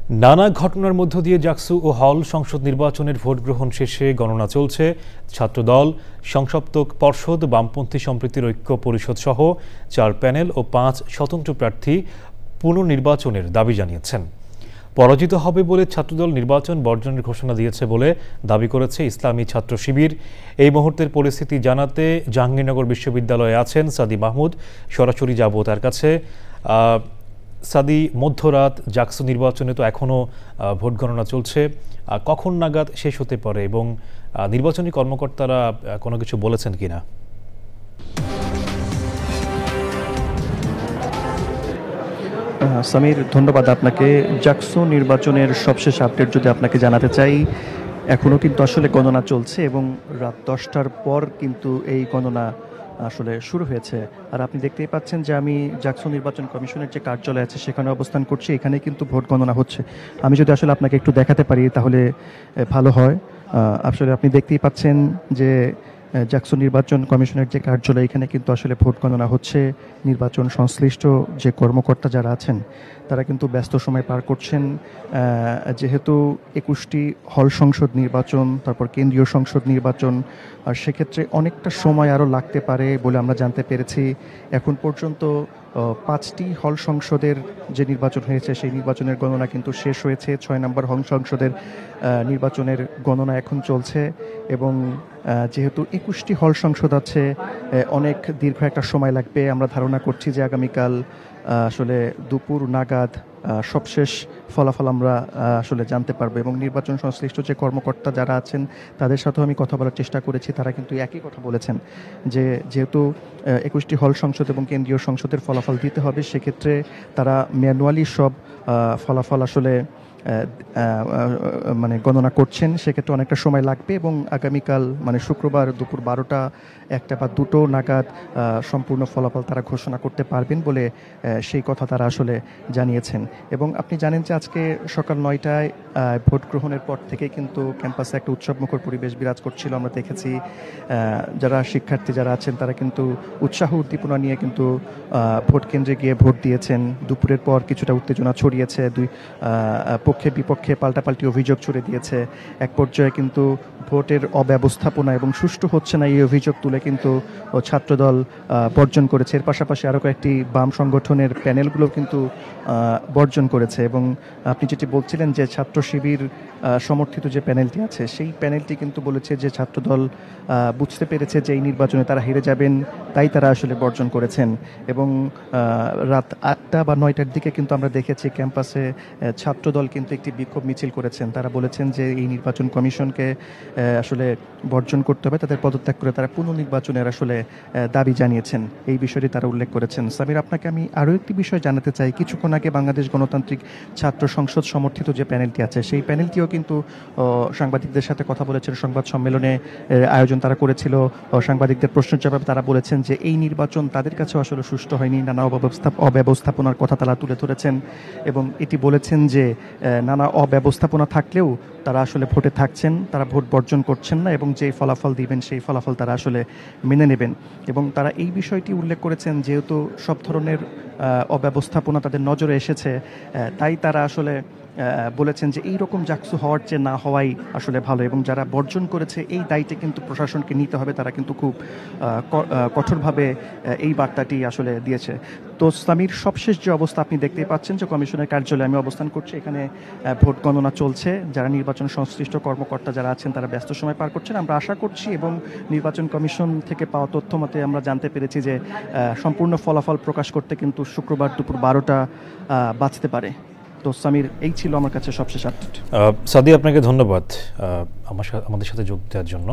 নানা ঘটনার মধ্য দিয়ে জাকসু ও হল সংসদ নির্বাচনের ভোট গ্রহণ শেষে গণনা চলছে। ছাত্রদল, সংসপ্তক পর্ষদ, বামপন্থী সম্প্রীতির ঐক্য পরিষদ সহ 4 প্যানেল ও 5 স্বতন্ত্র প্রার্থী পুনর্নির্বাচনের দাবি জানিয়েছেন। পরাজিত হবে বলে ছাত্রদল নির্বাচন বর্জনের ঘোষণা দিয়েছে বলে দাবি করেছে ইসলামী ছাত্র শিবির। এই মুহূর্তের পরিস্থিতি জানাতে জাহাঙ্গীরনগর বিশ্ববিদ্যালয়ে আছেন সাদি মাহমুদ। সরাসরি যাব তার কাছে। সাদি, মধ্যরাত জাকসু নির্বাচনে তো এখনও ভোট গণনা চলছে, কখন নাগাদ শেষ হতে পারে এবং নির্বাচনী কর্মকর্তারা কোনো কিছু বলেছেন কিনা? সামির, ধন্যবাদ আপনাকে। জাকসু নির্বাচনের সবশেষ আপডেট যদি আপনাকে জানাতে চাই, এখনও কিন্তু আসলে গণনা চলছে এবং রাত 10টার পর কিন্তু এই গণনা আসলে শুরু হয়েছে। আর আপনি দেখতেই পাচ্ছেন যে আমি জাকসু নির্বাচন কমিশনের যে কার্যালয় আছে সেখানে অবস্থান করছি। এখানে কিন্তু ভোট গণনা হচ্ছে। আমি যদি আসলে আপনাকে একটু দেখাতে পারি তাহলে ভালো হয়। আসলে আপনি দেখতেই পাচ্ছেন যে জাকসু নির্বাচন কমিশনের যে কার্যালয়, এখানে কিন্তু আসলে ভোট গণনা হচ্ছে। নির্বাচন সংশ্লিষ্ট যে কর্মকর্তা যারা আছেন তারা কিন্তু ব্যস্ত সময় পার করছেন। যেহেতু 21টি হল সংসদ নির্বাচন, তারপর কেন্দ্রীয় সংসদ নির্বাচন, আর সেক্ষেত্রে অনেকটা সময় আরও লাগতে পারে বলে আমরা জানতে পেরেছি। এখন পর্যন্ত 5টি হল সংসদের যে নির্বাচন হয়েছে সেই নির্বাচনের গণনা কিন্তু শেষ হয়েছে। 6 নম্বর হল সংসদের নির্বাচনের গণনা এখন চলছে এবং যেহেতু 21টি হল সংসদ আছে, অনেক দীর্ঘ একটা সময় লাগবে। আমরা ধারণা করছি যে আগামীকাল আসলে দুপুর নাগাদ সবশেষ ফলাফল আমরা আসলে জানতে পারবো এবং নির্বাচন সংশ্লিষ্ট যে কর্মকর্তা যারা আছেন তাদের সাথেও আমি কথা বলার চেষ্টা করেছি। তারা কিন্তু একই কথা বলেছেন যে যেহেতু 21টি হল সংসদ এবং কেন্দ্রীয় সংসদের ফলাফল দিতে হবে, সেক্ষেত্রে তারা ম্যানুয়ালি সব ফলাফল আসলে মানে গণনা করছেন। সেক্ষেত্রে অনেকটা সময় লাগবে এবং আগামীকাল মানে শুক্রবার দুপুর 12টা, 1টা বা 2টো নাগাদ সম্পূর্ণ ফলাফল তারা ঘোষণা করতে পারবেন বলে সেই কথা তারা আসলে জানিয়েছেন। এবং আপনি জানেন যে আজকে সকাল 9টায় ভোট গ্রহণের পর থেকে কিন্তু ক্যাম্পাসে একটা উৎসবমুখর পরিবেশ বিরাজ করছিল। আমরা দেখেছি যারা শিক্ষার্থী যারা আছেন তারা কিন্তু উৎসাহ উদ্দীপনা নিয়ে কিন্তু ভোট কেন্দ্রে গিয়ে ভোট দিয়েছেন। দুপুরের পর কিছুটা উত্তেজনা ছড়িয়েছে, দুই পক্ষে বিপক্ষে পাল্টাপাল্টি অভিযোগ ছড়ে দিয়েছে। এক পর্যায়ে কিন্তু ভোটের অব্যবস্থাপনা এবং সুষ্ঠু হচ্ছে না এই অভিযোগ তুলে কিন্তু ছাত্রদল বর্জন করেছে। এর পাশাপাশি আরও কয়েকটি বাম সংগঠনের প্যানেলগুলো কিন্তু বর্জন করেছে। এবং আপনি যেটি বলছিলেন যে ছাত্র শিবির সমর্থিত যে প্যানেলটি আছে সেই প্যানেলটি কিন্তু বলেছে যে ছাত্রদল বুঝতে পেরেছে যে এই নির্বাচনে তারা হেরে যাবেন, তাই তারা আসলে বর্জন করেছেন। এবং রাত 8টা বা 9টার দিকে কিন্তু আমরা দেখেছি ক্যাম্পাসে ছাত্রদল কিন্তু একটি বিক্ষোভ মিছিল করেছেন। তারা বলেছেন যে এই নির্বাচন কমিশনকে আসলে বর্জন করতে হবে, তাদের পদত্যাগ করে তারা পুনর্নির্বাচনের আসলে দাবি জানিয়েছেন। এই বিষয়টি তারা উল্লেখ করেছেন। সামির, আপনাকে আমি আরও একটি বিষয় জানাতে চাই। কিছুক্ষণ আগে বাংলাদেশ গণতান্ত্রিক ছাত্র সংসদ সমর্থিত যে প্যানেলটি আছে সেই প্যানেলটিও কিন্তু সাংবাদিকদের সাথে কথা বলেছেন। সংবাদ সম্মেলনে আয়োজন তারা করেছিল। সাংবাদিকদের প্রশ্নের জবাবে তারা বলেছেন যে এই নির্বাচন তাদের কাছেও আসলে সুষ্ঠু হয়নি, নানা অব্যবস্থাপনার কথা তারা তুলে ধরেছেন এবং এটি বলেছেন যে নানা অব্যবস্থাপনা থাকলেও তারা আসলে ভোটে থাকছেন, তারা ভোট বর্জন করছেন না এবং যে ফলাফল দিবেন সেই ফলাফল তারা আসলে মেনে নেবেন। এবং তারা এই বিষয়টি উল্লেখ করেছেন যেহেতু সব ধরনের অব্যবস্থাপনা তাদের নজরে এসেছে, তাই তারা আসলে বলেছেন যে এই রকম জাকসু হওয়ার চেয়ে না হওয়াই আসলে ভালো। এবং যারা বর্জন করেছে এই দায়িত্বে কিন্তু প্রশাসনকে নিতে হবে, তারা কিন্তু খুব কঠোরভাবে এই বার্তাটি আসলে দিয়েছে। তো ইসলামীর সবশেষ যে অবস্থা আপনি দেখতেই পাচ্ছেন যে কমিশনের কার্যালয়ে আমি অবস্থান করছি। এখানে ভোট গণনা চলছে। যারা নির্বাচন সংশ্লিষ্ট কর্মকর্তা যারা আছেন তারা ব্যস্ত সময় পার করছেন। আমরা আশা করছি এবং নির্বাচন কমিশন থেকে পাওয়া তথ্য মতে আমরা জানতে পেরেছি যে সম্পূর্ণ ফলাফল প্রকাশ করতে কিন্তু শুক্রবার দুপুর 12টা বাজতে পারে। তো সামির, এই ছিল আমার কাছে সবশেষ আপডেট। সাদি, আপনাকে ধন্যবাদ আমাদের সাথে যোগ দেওয়ার জন্য।